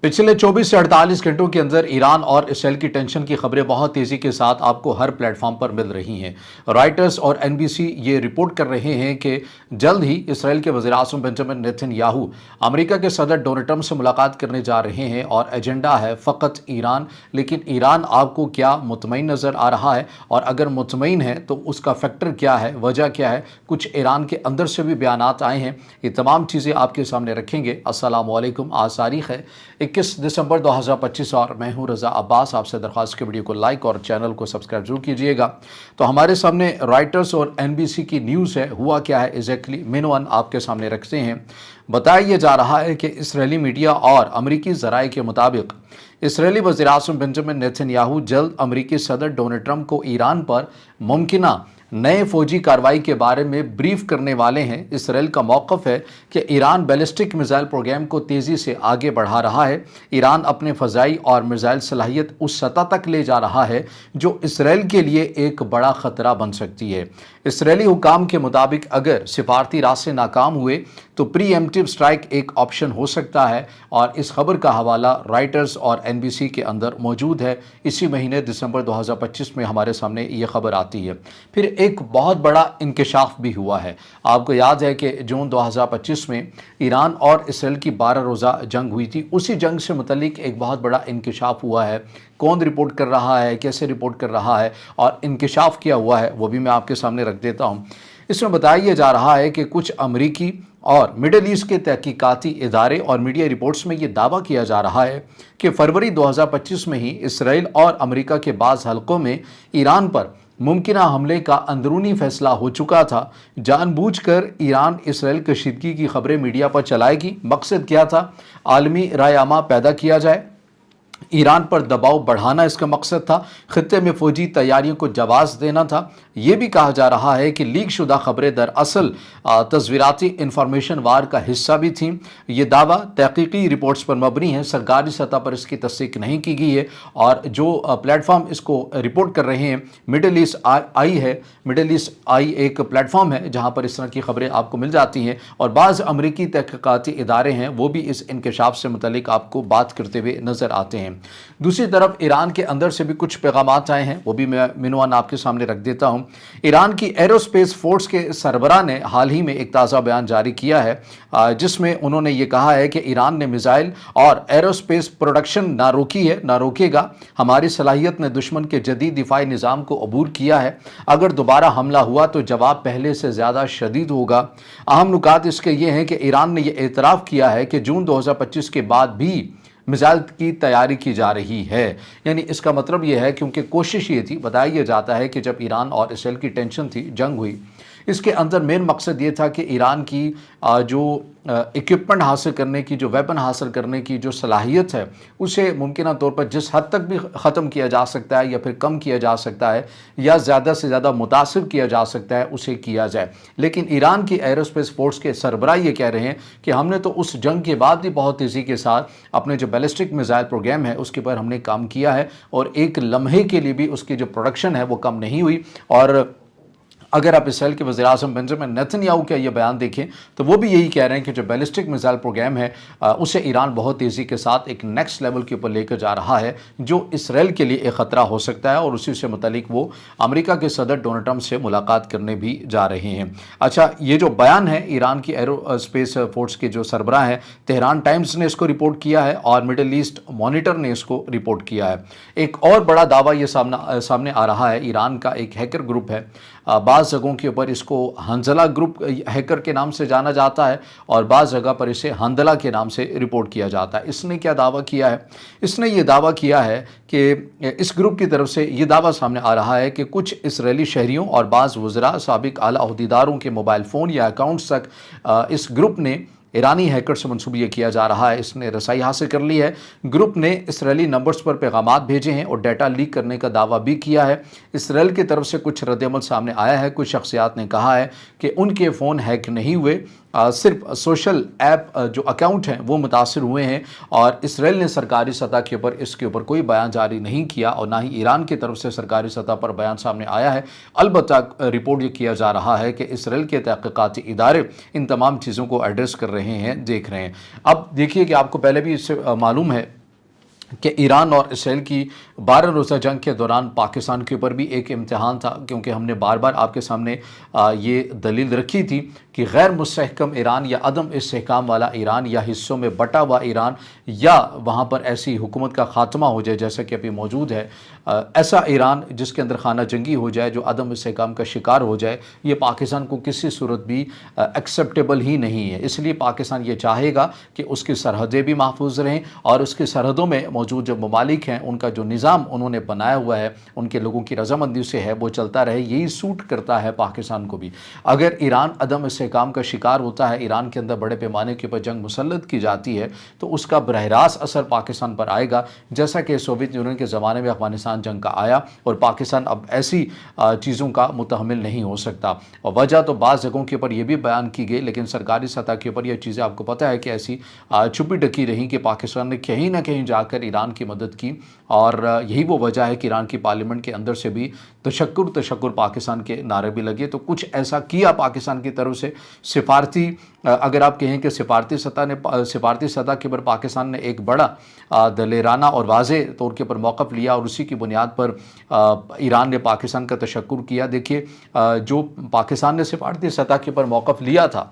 पिछले 24 से 48 घंटों के अंदर ईरान और इसराइल की टेंशन की खबरें बहुत तेज़ी के साथ आपको हर प्लेटफॉर्म पर मिल रही हैं। रॉयटर्स और एनबीसी ये रिपोर्ट कर रहे हैं कि जल्द ही इसराइल के वज़ीर-ए-आज़म बेंजामिन नेतन्याहू अमेरिका के सदर डोनाल्ड ट्रंप से मुलाकात करने जा रहे हैं और एजेंडा है फ़कत ईरान। लेकिन ईरान आपको क्या मुतमईन नज़र आ रहा है, और अगर मुतमईन है तो उसका फैक्टर क्या है, वजह क्या है? कुछ ईरान के अंदर से भी बयानात आए हैं। ये तमाम चीज़ें आपके सामने रखेंगे। अस्सलाम वालेकुम। आज तारीख़ है 21 दिसंबर 2025 और मैं हूं रज़ा अब्बास। आपसे दरख्वास्त के वीडियो को लाइक और चैनल को सब्सक्राइब जरूर कीजिएगा। तो हमारे सामने रॉयटर्स और एनबीसी की न्यूज़ है। हुआ क्या है एग्जैक्टली, मेन आपके सामने रखते हैं। बताया जा रहा है कि इसराइली मीडिया और अमरीकी ज़राए के मुताबिक इसराइली वज़ीर-ए-आज़म बेंजामिन नेतन्याहू जल्द अमरीकी सदर डोनाल्ड ट्रंप को ईरान पर मुमकिना नए फौजी कार्रवाई के बारे में ब्रीफ करने वाले हैं। इसराइल का मौक़िफ़ है कि ईरान बैलिस्टिक मिसाइल प्रोग्राम को तेज़ी से आगे बढ़ा रहा है। ईरान अपने फ़ज़ाई और मिसाइल सलाहियत उस सतह तक ले जा रहा है जो इसराइल के लिए एक बड़ा ख़तरा बन सकती है। इसराइली हुकाम के मुताबिक अगर सिफारती रास्ते नाकाम हुए तो प्रीएम्प्टिव स्ट्राइक एक ऑप्शन हो सकता है, और इस खबर का हवाला रॉयटर्स और एनबीसी के अंदर मौजूद है। इसी महीने दिसंबर 2025 में हमारे सामने ये खबर आती है। फिर एक बहुत बड़ा इंकशाफ भी हुआ है। आपको याद है कि जून 2025 में ईरान और इसराइल की 12 रोज़ा जंग हुई थी। उसी जंग से मुतल्लिक एक बहुत बड़ा इंकशाफ हुआ है। कौन रिपोर्ट कर रहा है, कैसे रिपोर्ट कर रहा है और इंकशाफ किया हुआ है, वो भी मैं आपके सामने रख देता हूँ। इसमें बताया जा रहा है कि कुछ अमरीकी और मिडल ईस्ट के तहकीकाती इदारे और मीडिया रिपोर्ट्स में ये दावा किया जा रहा है कि फरवरी 2025 में ही इसराइल और अमेरिका के बाज़ हलकों में ईरान पर मुमकिना हमले का अंदरूनी फैसला हो चुका था। जानबूझकर ईरान इसराइल कशीदगी की खबरें मीडिया पर चलाएगी। मकसद क्या था? आलमी रायआमा पैदा किया जाए, ईरान पर दबाव बढ़ाना इसका मकसद था, खित्ते में फौजी तैयारियों को जवाब देना था। ये भी कहा जा रहा है कि लीक शुदा खबरें दरअसल तस्वीराती इंफॉर्मेशन वार का हिस्सा भी थीं। ये दावा तहकीकी रिपोर्ट्स पर मबनी है, सरकारी सतह पर इसकी तस्दीक नहीं की गई है। और जो प्लेटफॉर्म इसको रिपोर्ट कर रहे हैं मिडल ईस्ट आई है। मिडल ईस्ट आई एक प्लेटफॉर्म है जहाँ पर इस तरह की खबरें आपको मिल जाती हैं, और बाज़ अमरीकी तहकीकाती इदारे हैं वो भी इस इंकशाफ से मुतल्लिक आपको बात करते हुए नज़र आते हैं। दूसरी तरफ ईरान के अंदर से भी कुछ पैगामात आए हैं, वो भी मैं मिनवान आपके सामने रख देता हूं। ईरान की एरोस्पेस फोर्स के सरबराह ने हाल ही में एक ताज़ा बयान जारी किया है, जिसमें उन्होंने ये कहा है कि ईरान ने मिसाइल और एरोस्पेस प्रोडक्शन ना रोकी है, ना रोकेगा। हमारी सलाहियत ने दुश्मन के जदीद दिफाई निज़ाम को अबूर किया है। अगर दोबारा हमला हुआ तो जवाब पहले से ज़्यादा शदीद होगा। अहम नुकात इसके ये हैं कि ईरान ने यह एतराफ़ किया है कि जून 2025 के बाद भी मिसाइल की तैयारी की जा रही है। यानी इसका मतलब यह है, क्योंकि कोशिश ये थी, बताया जाता है कि जब ईरान और इसराइल की टेंशन थी, जंग हुई, इसके अंदर मेन मकसद ये था कि ईरान की जो इक्विपमेंट हासिल करने की, जो वेपन हासिल करने की जो सलाहियत है, उसे मुमकिन तौर पर जिस हद तक भी ख़त्म किया जा सकता है या फिर कम किया जा सकता है या ज़्यादा से ज़्यादा मुतासिर किया जा सकता है, उसे किया जाए। लेकिन ईरान की एरोस्पेस फोर्स के सरबराह ये कह रहे हैं कि हमने तो उस जंग के बाद भी बहुत तेज़ी के साथ अपने जो बैलिस्टिक मिसाइल प्रोग्राम है उसके पर हमने काम किया है, और एक लम्हे के लिए भी उसकी जो प्रोडक्शन है वो कम नहीं हुई। और अगर आप इसराइल के वज़ीर-ए-आज़म बेंजामिन नेतन्याहू का ये बयान देखें तो वो भी यही कह रहे हैं कि जो बैलिस्टिक मिसाइल प्रोग्राम है उसे ईरान बहुत तेज़ी के साथ एक नेक्स्ट लेवल के ऊपर लेकर जा रहा है, जो इसराइल के लिए एक ख़तरा हो सकता है। और उसी से मुतालिक वो अमेरिका के सदर डोनाल्ड ट्रंप से मुलाकात करने भी जा रहे हैं। अच्छा, ये जो बयान है ईरान की एरोस्पेस फोर्स के जो सरबराह हैं, तेहरान टाइम्स ने इसको रिपोर्ट किया है और मिडल ईस्ट मॉनिटर ने इसको रिपोर्ट किया है। एक और बड़ा दावा ये सामने आ रहा है। ईरान का एक हैकर ग्रुप है, बाज़ जगहों के ऊपर इसको हंजला ग्रुप हैकर के नाम से जाना जाता है और बाज़ जगह पर इसे हंदला के नाम से रिपोर्ट किया जाता है। इसने क्या दावा किया है? इसने ये दावा किया है कि इस ग्रुप की तरफ से ये दावा सामने आ रहा है कि कुछ इसराइली शहरियों और बाज़ वज़रा, साबिक आला अहदेदारों के मोबाइल फ़ोन या अकाउंट्स तक इस ग्रुप ने ईरानी हैकर से मंसूब ये किया जा रहा है। इसने रसाई हासिल कर ली है। ग्रुप ने इसराइली नंबर्स पर पैगामात भेजे हैं और डाटा लीक करने का दावा भी किया है। इसराइल की तरफ से कुछ रद्दअमल सामने आया है। कुछ शख्सियात ने कहा है कि उनके फ़ोन हैक नहीं हुए, सिर्फ सोशल ऐप जो अकाउंट हैं वो मुतासर हुए हैं, और इसराइल ने सरकारी सतह के ऊपर इसके ऊपर कोई बयान जारी नहीं किया, और ना ही ईरान की तरफ से सरकारी सतह पर बयान सामने आया है। अलबत्ता रिपोर्ट ये किया जा रहा है कि इसराइल के तहक़ीक़ाती इदारे इन तमाम चीज़ों को एड्रेस कर रहे हैं, देख रहे हैं। अब देखिए कि आपको पहले भी इससे मालूम है कि ईरान और इसराइल की 12 रोज़ा जंग के दौरान पाकिस्तान के ऊपर भी एक इम्तिहान था, क्योंकि हमने बार बार आपके सामने ये दलील रखी थी कि गैर मुस्तहकम ईरान या अदम इस्तेहकाम वाला ईरान या हिस्सों में बटा हुआ ईरान या वहाँ पर ऐसी हुकूमत का ख़ात्मा हो जाए जैसा कि अभी मौजूद है, ऐसा ईरान जिसके अंदर खाना जंगी हो जाए, जो अदम इस्तेहकाम का शिकार हो जाए, ये पाकिस्तान को किसी सूरत भी एक्सेप्टेबल ही नहीं है। इसलिए पाकिस्तान ये चाहेगा कि उसकी सरहदें भी महफूज रहें और उसकी सरहदों में मौजूद जो ममालिक हैं उनका जो निज़ाम उन्होंने बनाया हुआ है, उनके लोगों की रजामंदी से है, वो चलता रहे। यही सूट करता है पाकिस्तान को भी। अगर ईरान अदम इस्तेहकाम का शिकार होता है, ईरान के अंदर बड़े पैमाने के ऊपर जंग मुसल्लत की जाती है, तो उसका बरह रास्त असर पाकिस्तान पर आएगा, जैसा कि सोवियत यूनियन के ज़माने में अफगानिस्तान जंग का आया। और पाकिस्तान अब ऐसी चीज़ों का मुतहम्मिल नहीं हो सकता। और वजह तो बाज़ जगहों के ऊपर यह भी बयान की गई, लेकिन सरकारी सतह के ऊपर यह चीज़ें आपको पता है कि ऐसी छुपी ढकी रही कि पाकिस्तान ने कहीं ना कहीं जाकर ईरान की मदद की। और यही वो वजह है कि ईरान की पार्लियामेंट के अंदर से भी तशक्कुर पाकिस्तान के नारे भी लगे। तो कुछ ऐसा किया पाकिस्तान की तरफ से। सिफारती, अगर आप कहें कि सिफारती सतह के ऊपर पाकिस्तान ने एक बड़ा दलेराना और वाज़े तौर के ऊपर मौक़िफ़ लिया, और उसी की बुनियाद पर ईरान ने पाकिस्तान का तशक्कुर किया। देखिए, जो पाकिस्तान ने सिफारती सतह के ऊपर मौक़िफ़ लिया था,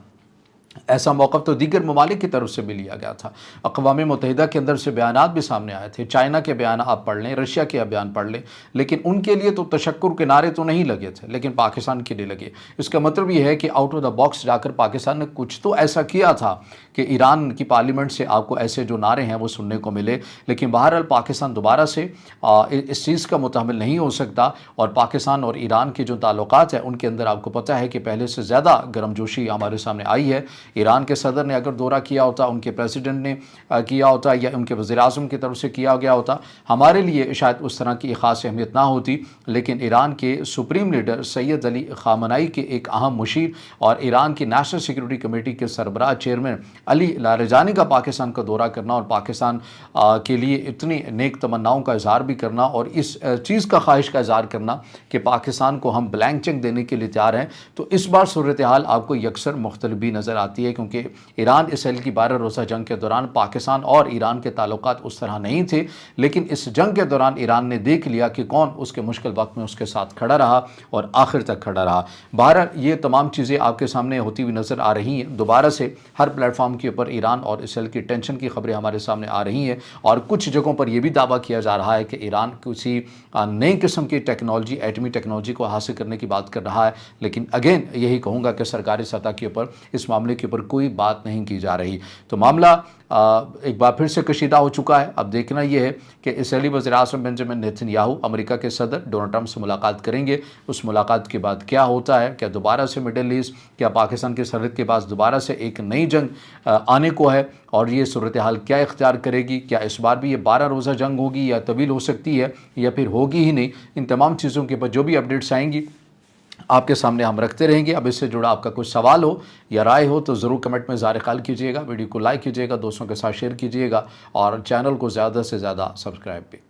ऐसा मौक़िफ़ तो दीगर ममालिक की तरफ से भी लिया गया था। अक़वाम मुत्तहिदा के अंदर से बयानात भी सामने आए थे, चाइना के बयान आप पढ़ लें, रशिया के बयान पढ़ लें, लेकिन उनके लिए तो तशक्कुर के नारे तो नहीं लगे थे, लेकिन पाकिस्तान के लिए लगे। इसका मतलब ये है कि आउट ऑफ द बॉक्स जाकर पाकिस्तान ने कुछ तो ऐसा किया था कि ईरान की पार्लियामेंट से आपको ऐसे जो नारे हैं वो सुनने को मिले। लेकिन बहरहाल पाकिस्तान दोबारा से इस चीज़ का मुतहम्मिल नहीं हो सकता। और पाकिस्तान और ईरान के जो ताल्लुकात हैं उनके अंदर आपको पता है कि पहले से ज़्यादा गर्मजोशी हमारे सामने आई है। ईरान के सदर ने अगर दौरा किया होता, उनके प्रेसिडेंट ने किया होता, या उनके वज़ीर-ए-आज़म की तरफ से किया गया होता, हमारे लिए शायद उस तरह की ख़ास अहमियत ना होती। लेकिन ईरान के सुप्रीम लीडर सैयद अली ख़ामनेई के एक अहम मुशीर और ईरान की नेशनल सिक्योरिटी कमेटी के सरबराह चेयरमैन अली लारिजानी का पाकिस्तान का दौरा करना और पाकिस्तान के लिए इतनी नेक तमन्नाओं का इज़हार भी करना, और इस चीज़ का ख्वाहिश का इज़हार करना कि पाकिस्तान को हम ब्लैंक चेक देने के लिए तैयार हैं, तो इस बार सूरत हाल आपको यकसर मुख्तलिफ भी नज़र आती है। क्योंकि ईरान इसराइल की 12 रोज़ा जंग के दौरान पाकिस्तान और ईरान के ताल्लुकात उस तरह नहीं थे, लेकिन इस जंग के दौरान ईरान ने देख लिया कि कौन उसके मुश्किल वक्त में उसके साथ खड़ा रहा और आखिर तक खड़ा रहा। बहरहाल ये तमाम चीज़ें आपके सामने होती हुई नज़र आ रही हैं। दोबारा से हर प्लेटफॉर्म के ऊपर ईरान और इसराइल की टेंशन की खबरें हमारे सामने आ रही हैं, और कुछ जगहों पर यह भी दावा किया जा रहा है कि ईरान किसी नई किस्म की टेक्नोलॉजी, एटमी टेक्नोलॉजी को हासिल करने की बात कर रहा है। लेकिन अगेन यही कहूँगा कि सरकारी सतह के ऊपर इस मामले के ऊपर कोई बात नहीं की जा रही। तो मामला एक बार फिर से कशीदा हो चुका है। अब देखना यह है कि इसराइली वज़ीर-ए-आज़म बेंजामिन नेतन्याहू अमेरिका के सदर डोनाल्ड ट्रंप से मुलाकात करेंगे। उस मुलाकात के बाद क्या होता है, क्या दोबारा से मिडल ईस्ट, क्या पाकिस्तान की सरहद के पास दोबारा से एक नई जंग आने को है, और ये सूरत हाल क्या इख्तियार करेगी, क्या इस बार भी ये 12 रोज़ा जंग होगी या तवील हो सकती है या फिर होगी ही नहीं। इन तमाम चीज़ों के ऊपर जो भी अपडेट्स आएंगी आपके सामने हम रखते रहेंगे। अब इससे जुड़ा आपका कुछ सवाल हो या राय हो तो ज़रूर कमेंट में ज़ाहिर कीजिएगा, वीडियो को लाइक कीजिएगा, दोस्तों के साथ शेयर कीजिएगा, और चैनल को ज़्यादा से ज़्यादा सब्सक्राइब भी।